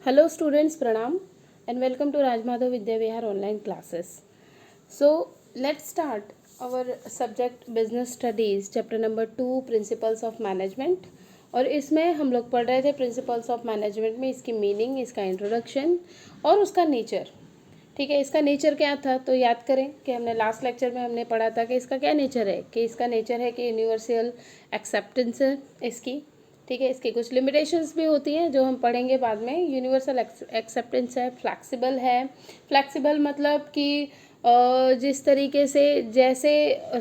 Hello students, Pranam and welcome to Rajmadhav Vidya Vihar online classes. So let's start our subject business studies chapter number 2 principles of management. और इसमें हम लोग पढ़ रहे थे principles of management में इसकी मीनिंग, इसका इंट्रोडक्शन और उसका नेचर. ठीक है, इसका नेचर क्या था तो याद करें कि हमने लास्ट लेक्चर में हमने पढ़ा था कि इसका क्या नेचर है, कि इसका नेचर है कि यूनिवर्सल एक्सेप्टेंस है इसकी. ठीक है, इसकी कुछ लिमिटेशंस भी होती हैं जो हम पढ़ेंगे बाद में. यूनिवर्सल एक्सेप्टेंस है, फ्लैक्सिबल है. फ्लैक्सिबल मतलब कि जिस तरीके से जैसे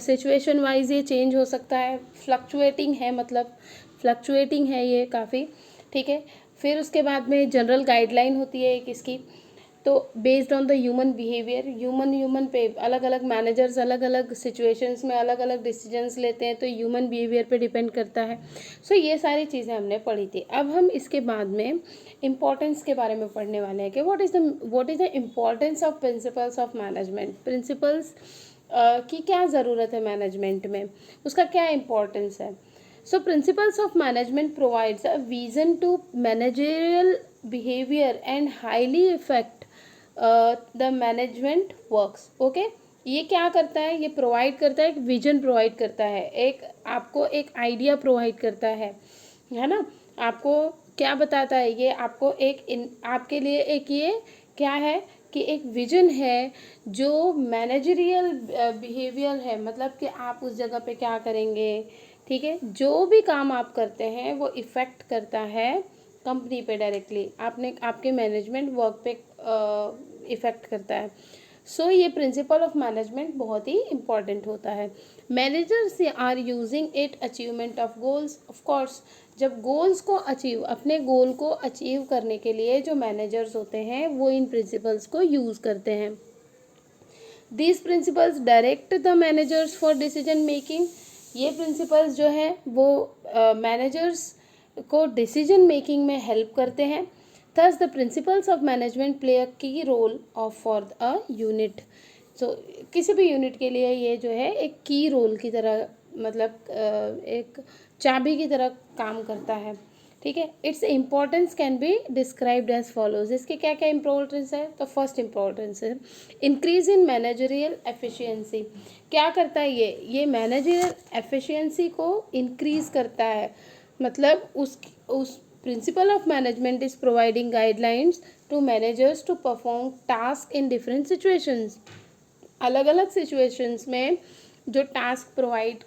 सिचुएशन वाइज ये चेंज हो सकता है. फ्लक्चुएटिंग है, मतलब फ्लक्चुएटिंग है ये काफ़ी. ठीक है, फिर उसके बाद में जनरल गाइडलाइन होती है एक इसकी. तो based on the human behaviour, human पे अलग अलग मैनेजर्स अलग अलग सिचुएशंस में अलग अलग डिसीजंस लेते हैं, तो ह्यूमन बिहेवियर पे डिपेंड करता है. सो ये सारी चीज़ें हमने पढ़ी थी. अब हम इसके बाद में इम्पोर्टेंस के बारे में पढ़ने वाले हैं कि what is the importance of principles of management. Principles की क्या ज़रूरत है मैनेजमेंट में, उसका क्या इम्पोर्टेंस है. So principles of management provides a vision to managerial behavior and highly affect the management works. Okay, ये क्या करता है, ये प्रोवाइड करता है, एक विजन प्रोवाइड करता है, एक आपको एक आइडिया प्रोवाइड करता है ना. आपको क्या बताता है ये, आपको आपके लिए एक ये क्या है कि एक विजन है जो मैनेजरियल बिहेवियर है, मतलब कि आप उस जगह पे क्या करेंगे. ठीक है, जो भी काम आप करते हैं वो इफ़ेक्ट करता है कंपनी पे डायरेक्टली, आपके मैनेजमेंट वर्क पे इफ़ेक्ट करता है. सो ये प्रिंसिपल ऑफ मैनेजमेंट बहुत ही इम्पॉर्टेंट होता है. Managers are using it achievement of goals. Of course जब गोल्स को अपने गोल को अचीव करने के लिए जो मैनेजर्स होते हैं वो इन प्रिंसिपल्स को यूज़ करते हैं. These principles direct the managers for decision making. ये प्रिंसिपल्स जो है वो मैनेजर्स को डिसीजन मेकिंग में हेल्प करते हैं. Thus the principles of management play a key role of for a unit. So किसी भी यूनिट के लिए ये जो है एक की रोल की तरह, मतलब एक चाबी की तरह काम करता है. ठीक है, its importance can be described as follows. इसके क्या क्या इम्पोर्टेंस है, तो फर्स्ट इम्पोर्टेंस है इंक्रीज इन मैनेजरियल एफिशिएंसी. क्या करता है ये मैनेजरियल एफिशिएंसी को इंक्रीज करता है. मतलब उस principle of management is providing guidelines to managers to perform task in different situations. अलग अलग सिचुएशंस में जो टास्क प्रोवाइड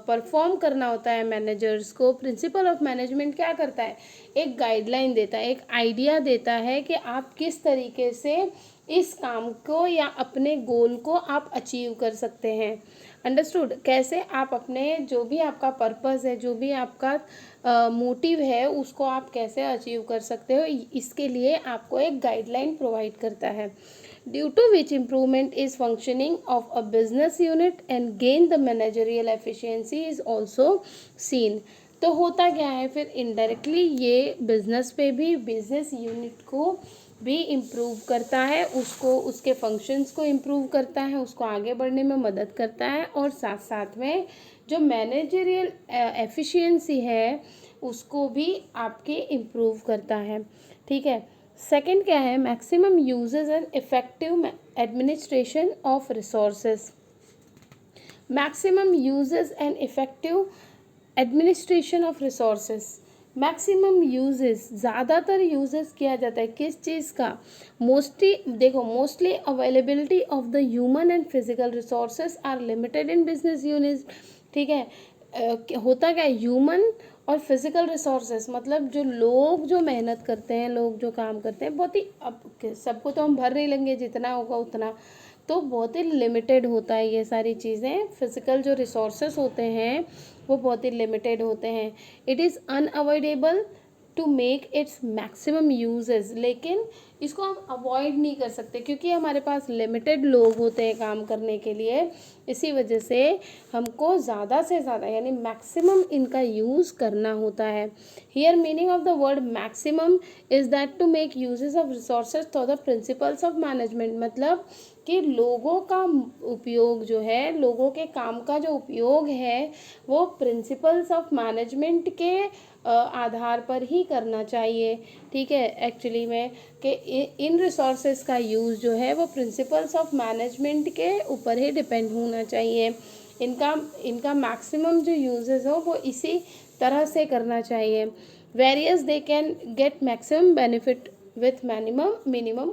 परफॉर्म करना होता है मैनेजर्स को, प्रिंसिपल ऑफ मैनेजमेंट क्या करता है, एक गाइडलाइन देता है, एक आइडिया देता है कि आप किस तरीके से इस काम को या अपने गोल को आप अचीव कर सकते हैं. अंडरस्टूड, कैसे आप अपने जो भी आपका पर्पस है, जो भी आपका मोटिव है, उसको आप कैसे अचीव कर सकते हो, इसके लिए आपको एक गाइडलाइन प्रोवाइड करता है. due to which improvement is functioning of a business unit and gain the managerial efficiency is also seen. तो होता क्या है फिर इनडायरेक्टली ये बिजनेस पे भी, बिजनेस यूनिट को भी इम्प्रूव करता है, उसको उसके फंक्शंस को इम्प्रूव करता है, उसको आगे बढ़ने में मदद करता है, और साथ साथ में जो मैनेजरियल एफिशिएंसी है उसको भी आपके इम्प्रूव करता है. ठीक है, सेकंड क्या है, maximum uses and effective administration of resources. Maximum uses and effective administration of resources. Maximum uses, ज़्यादातर यूजेस किया जाता है किस चीज़ का, mostly availability of the human and physical resources are limited in business unit. ठीक है, होता क्या है, ह्यूमन और फिजिकल रिसोर्सेज मतलब जो लोग जो मेहनत करते हैं, लोग जो काम करते हैं, बहुत ही, अब सबको तो हम भर नहीं लेंगे, जितना होगा उतना, तो बहुत ही लिमिटेड होता है ये सारी चीज़ें. फिजिकल जो रिसोर्सेज होते हैं वो बहुत ही लिमिटेड होते हैं. It is unavoidable to make its maximum uses. लेकिन इसको हम अवॉइड नहीं कर सकते क्योंकि हमारे पास लिमिटेड लोग होते हैं काम करने के लिए. इसी वजह से हमको ज़्यादा से ज़्यादा यानी मैक्सिमम इनका यूज़ करना होता है. Here meaning of the word maximum is that to make uses of resources through the principles of management. मतलब कि लोगों का उपयोग जो है, लोगों के काम का जो उपयोग है वो प्रिंसिपल्स ऑफ मैनेजमेंट के आधार पर ही करना चाहिए। ठीक है, एक्चुअली में कि इन रिसोर्सेज का यूज़ जो है वो प्रिंसिपल्स ऑफ मैनेजमेंट के ऊपर ही डिपेंड होना चाहिए। इनका मैक्सिमम जो यूजेस हो वो इसी तरह से करना चाहिए। Various they can get maximum benefit with minimum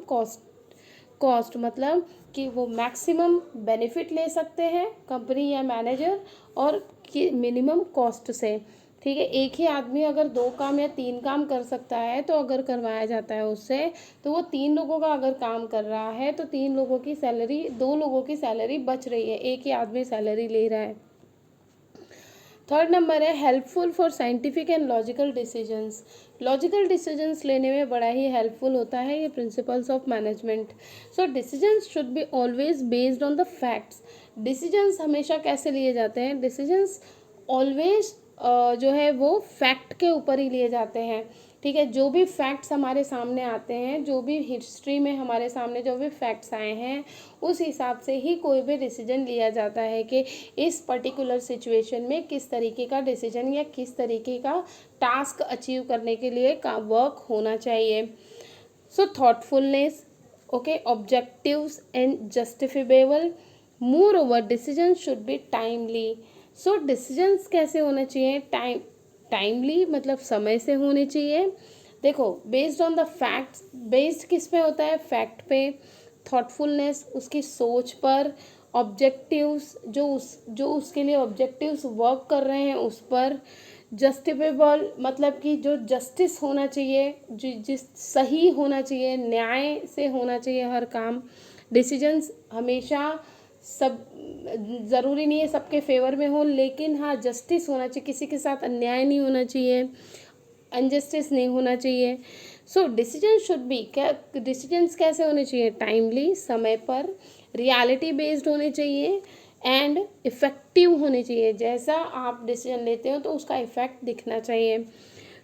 cost मतलब कि वो मैक्सिमम बेनिफिट ले सकते हैं कंपनी या मैनेजर और कि मिनिमम कॉस्ट से। ठीक है, एक ही आदमी अगर 2 काम या 3 काम कर सकता है तो अगर करवाया जाता है उससे, तो वो 3 लोगों का अगर काम कर रहा है तो 3 लोगों की सैलरी, 2 लोगों की सैलरी बच रही है, एक ही आदमी सैलरी ले रहा है। थर्ड नंबर है helpful for scientific and logical decisions. Logical decisions लेने में बड़ा ही हेल्पफुल होता है ये principles of management. So decisions should be always based on the facts. Decisions हमेशा कैसे लिए जाते हैं? डिसीजंस ऑलवेज जो है वो फैक्ट के ऊपर ही लिए जाते हैं। ठीक है, जो भी फैक्ट्स हमारे सामने आते हैं, जो भी हिस्ट्री में हमारे सामने जो भी फैक्ट्स आए हैं, उस हिसाब से ही कोई भी डिसीजन लिया जाता है कि इस पर्टिकुलर सिचुएशन में किस तरीके का डिसीजन या किस तरीके का टास्क अचीव करने के लिए का वर्क होना चाहिए। So thoughtfulness, okay, objectives and justifiable. Moreover decision should be timely. So decisions कैसे होने चाहिए? टाइमली मतलब समय से होने चाहिए। देखो, based on the facts, based किस पे होता है? फैक्ट पे। थॉटफुलनेस उसकी सोच पर। ऑब्जेक्टिव्स जो उसके लिए ऑब्जेक्टिव्स वर्क कर रहे हैं उस पर। जस्टिफेबल मतलब कि जो जस्टिस होना चाहिए, जिस सही होना चाहिए, न्याय से होना चाहिए हर काम। डिसीजंस हमेशा सब ज़रूरी नहीं है सबके फेवर में हो, लेकिन हाँ जस्टिस होना चाहिए, किसी के साथ अन्याय नहीं होना चाहिए, अनजस्टिस नहीं होना चाहिए। सो डिसीजन शुड बी, क्या डिसीजंस कैसे होने चाहिए? टाइमली, समय पर, रियलिटी बेस्ड होने चाहिए एंड इफ़ेक्टिव होने चाहिए। जैसा आप डिसीजन लेते हो तो उसका इफ़ेक्ट दिखना चाहिए।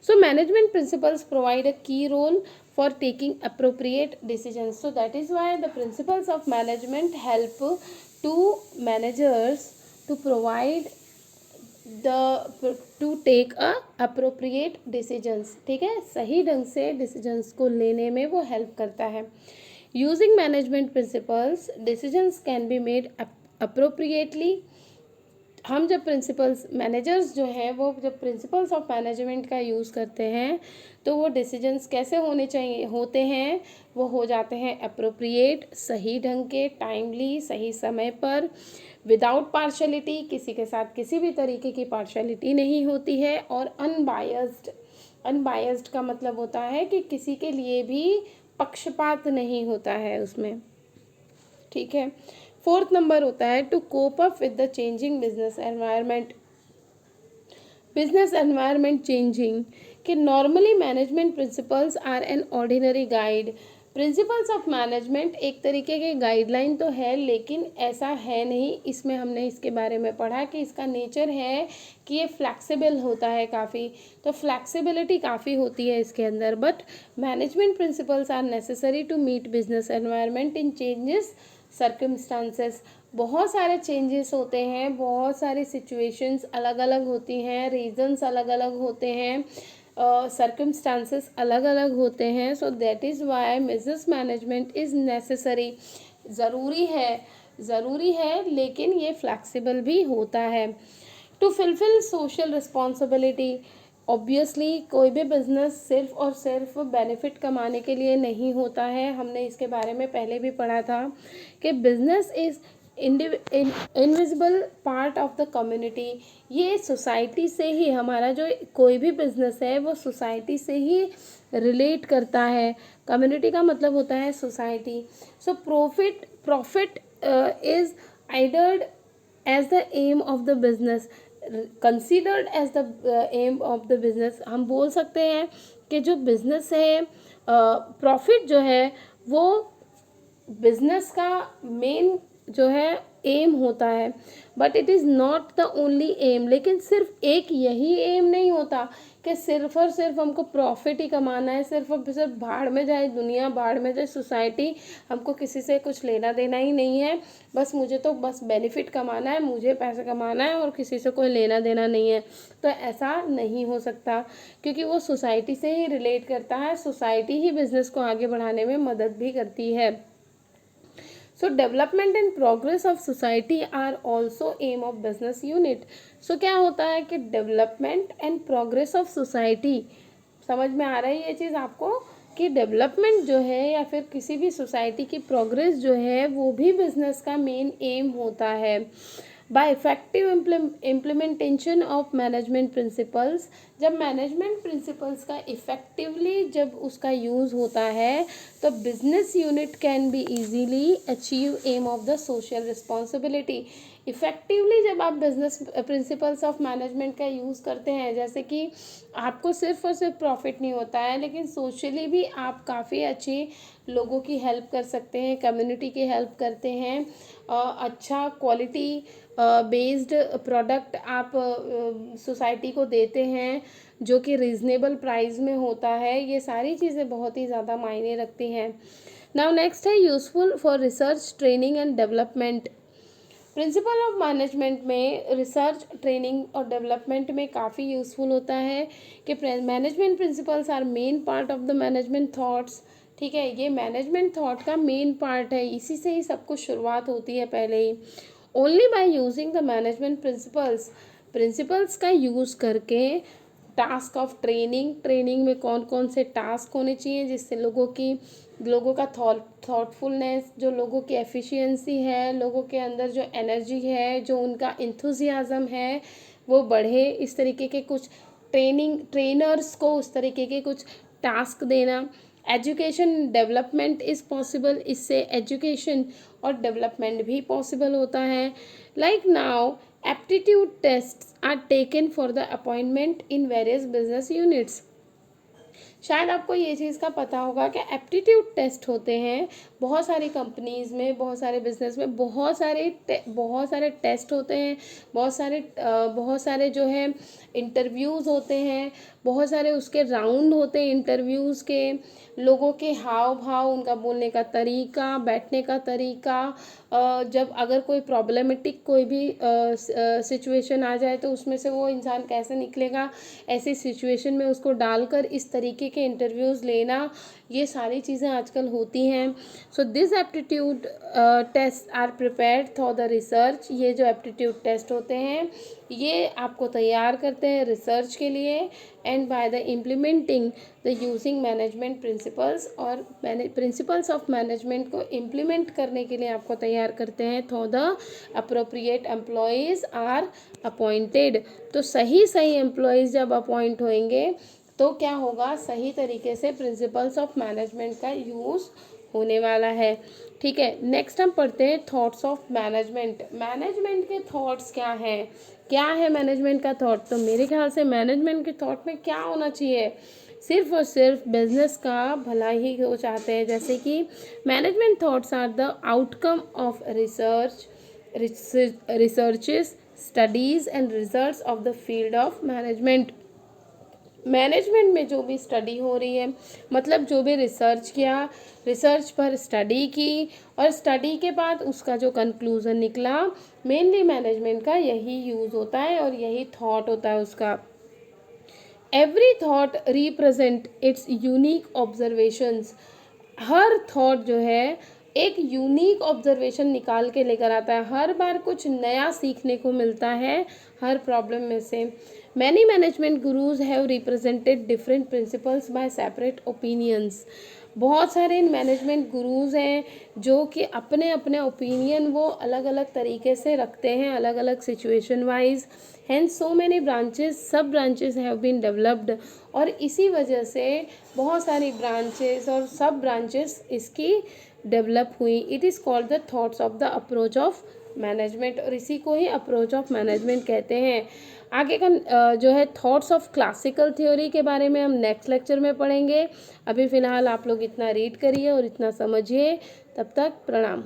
So management principles provide a key role for taking appropriate decisions. So that is why the principles of management help to managers to provide to take a appropriate decisions. ठीक है, सही ढंग से डिसीजंस को लेने में वो हेल्प करता है। Using management principles decisions can be made appropriately. हम जब प्रिंसिपल्स, मैनेजर्स जो हैं वो जब प्रिंसिपल्स ऑफ मैनेजमेंट का यूज़ करते हैं तो वो डिसीजंस कैसे होते हैं? वो हो जाते हैं अप्रोप्रिएट, सही ढंग के, टाइमली, सही समय पर, विदाउट पार्शलिटी, किसी के साथ किसी भी तरीके की पार्शलिटी नहीं होती है, और अनबायस्ड। अनबायस्ड का मतलब होता है कि किसी के लिए भी पक्षपात नहीं होता है उसमें। ठीक है, फोर्थ नंबर होता है to cope up with the changing business environment. Business environment changing कि normally management principles are an ordinary guide. Principles of management एक तरीके के गाइडलाइन तो है, लेकिन ऐसा है नहीं। इसमें हमने इसके बारे में पढ़ा कि इसका नेचर है कि ये फ्लैक्सिबल होता है काफ़ी, तो फ्लैक्सिबिलिटी काफ़ी होती है इसके अंदर। But management principles are necessary to meet business environment in changes circumstances. बहुत सारे चेंजेस होते हैं, बहुत सारी सिचुएशंस अलग अलग होती हैं, रीजंस अलग अलग होते हैं, सर्कमस्टांसेस अलग अलग होते हैं। So that is why business management is necessary. ज़रूरी है लेकिन ये फ्लैक्सिबल भी होता है। To fulfil social responsibility, obviously कोई भी बिजनेस सिर्फ और सिर्फ बेनिफिट कमाने के लिए नहीं होता है। हमने इसके बारे में पहले भी पढ़ा था कि business is invisible part of the community. ये सोसाइटी से ही, हमारा जो कोई भी बिजनेस है वो सोसाइटी से ही रिलेट करता है। कम्युनिटी का मतलब होता है सोसाइटी। सो प्रॉफिट इज आइडर्ड as the aim of the business, considered as the aim of the business. हम बोल सकते हैं कि जो बिजनेस है, प्रॉफिट जो है वो बिजनेस का मेन जो है एम होता है, but it is not the only aim. लेकिन सिर्फ एक यही एम नहीं होता कि सिर्फ और सिर्फ हमको प्रॉफिट ही कमाना है, सिर्फ और सिर्फ भाड़ में जाए दुनिया, भाड़ में जाए सोसाइटी, हमको किसी से कुछ लेना देना ही नहीं है, बस मुझे तो बस बेनिफिट कमाना है, मुझे पैसा कमाना है और किसी से कोई लेना देना नहीं है। तो ऐसा नहीं हो सकता, क्योंकि वो सोसाइटी से ही रिलेट करता है, सोसाइटी ही बिजनेस को आगे बढ़ाने में मदद भी करती है। So development and progress of society are also aim of business unit. So क्या होता है कि development and progress of society, समझ में आ रही है ये चीज़ आपको, कि डेवलपमेंट जो है या फिर किसी भी सोसाइटी की प्रोग्रेस जो है वो भी बिजनेस का मेन एम होता है। By effective implementation of management principles, जब मैनेजमेंट प्रिंसिपल्स का इफ़ेक्टिवली जब उसका यूज़ होता है तो business unit can be easily achieve aim of the social responsibility. Effectively जब आप बिजनेस प्रिंसिपल्स ऑफ मैनेजमेंट का यूज़ करते हैं, जैसे कि आपको सिर्फ और सिर्फ प्रॉफिट नहीं होता है, लेकिन सोशली भी आप काफ़ी अच्छी लोगों की हेल्प कर सकते हैं, कम्युनिटी की हेल्प करते हैं, अच्छा क्वालिटी बेस्ड प्रोडक्ट आप सोसाइटी को देते हैं जो कि रीज़नेबल प्राइस में होता है, ये सारी चीज़ें बहुत ही ज़्यादा मायने रखती हैं। नाउ नेक्स्ट है useful for research training and development. Principle of management में रिसर्च ट्रेनिंग और डेवलपमेंट में काफ़ी यूज़फुल होता है कि management principles are main part of the management thoughts. ठीक है, ये मैनेजमेंट थॉट का मेन पार्ट है, इसी से ही सब कुछ शुरुआत होती है पहले ही। Only by using the management principles का यूज़ करके टास्क ऑफ ट्रेनिंग में कौन कौन से टास्क होने चाहिए जिससे लोगों का थॉटफुलनेस, जो लोगों की एफिशिएंसी है, लोगों के अंदर जो एनर्जी है, जो उनका इंथुजियाज़म है वो बढ़े। इस तरीके के कुछ ट्रेनर्स को उस तरीके के कुछ टास्क देना। एजुकेशन डेवलपमेंट इज़ पॉसिबल, इससे एजुकेशन और डेवलपमेंट भी पॉसिबल होता है। Like now aptitude tests are taken for the appointment in various business units. शायद आपको ये चीज़ का पता होगा कि एप्टीट्यूड टेस्ट होते हैं बहुत सारी कंपनीज़ में, बहुत सारे बिजनेस में, बहुत सारे टेस्ट होते हैं, बहुत सारे जो है इंटरव्यूज़ होते हैं, बहुत सारे उसके राउंड होते हैं इंटरव्यूज़ के। लोगों के हाव भाव, उनका बोलने का तरीका, बैठने का तरीका, जब अगर कोई प्रॉब्लमेटिक कोई भी सिचुएशन आ जाए तो उसमें से वो इंसान कैसे निकलेगा, ऐसी सिचुएशन में उसको डालकर इस तरीके के इंटरव्यूज़ लेना, ये सारी चीज़ें आजकल होती हैं। So this aptitude test are prepared for the research. ये जो एप्टीट्यूड टेस्ट होते हैं ये आपको तैयार करते हैं रिसर्च के लिए, and by the implementing the using management principles, और प्रिंसिपल्स ऑफ मैनेजमेंट को इम्प्लीमेंट करने के लिए आपको तैयार करते हैं। Though the appropriate employees are appointed. तो सही एम्प्लॉयज़ जब अपॉइंट होंगे तो क्या होगा, सही तरीके से प्रिंसिपल्स ऑफ मैनेजमेंट का यूज़ होने वाला है। ठीक है, नेक्स्ट हम पढ़ते हैं थॉट्स ऑफ मैनेजमेंट। मैनेजमेंट के थॉट्स क्या है मैनेजमेंट का थॉट। तो मेरे ख्याल से मैनेजमेंट के थॉट में क्या होना चाहिए, सिर्फ और सिर्फ बिजनेस का भला ही वो चाहते हैं। जैसे कि management thoughts are the outcome of researches, studies and results of the field of management. Management में जो भी स्टडी हो रही है, मतलब जो भी रिसर्च किया, रिसर्च पर स्टडी की, और स्टडी के बाद उसका जो कंक्लूज़न निकला, मेनली मैनेजमेंट का यही यूज़ होता है और यही थॉट होता है उसका। Every thought represent it's unique observations. Her thought जो है एक यूनिक ऑब्जर्वेशन निकाल के लेकर आता है, हर बार कुछ नया सीखने को मिलता है हर प्रॉब्लम में से। Many management gurus have represented different principles by separate opinions. बहुत सारे मैनेजमेंट गुरुज हैं जो कि अपने अपने ओपिनियन वो अलग अलग तरीके से रखते हैं, अलग अलग situation wise. Hence so many branches, सब ब्रांचेस हैव बीन डेवलप्ड, और इसी वजह से बहुत सारी ब्रांचेस और सब ब्रांचेस इसकी डेवलप हुई। It is called the thoughts of the approach of management, और इसी को ही अप्रोच ऑफ मैनेजमेंट कहते हैं। आगे का जो है थॉट्स ऑफ क्लासिकल थ्योरी के बारे में हम नेक्स्ट लेक्चर में पढ़ेंगे। अभी फ़िलहाल आप लोग इतना रीड करिए और इतना समझिए। तब तक प्रणाम।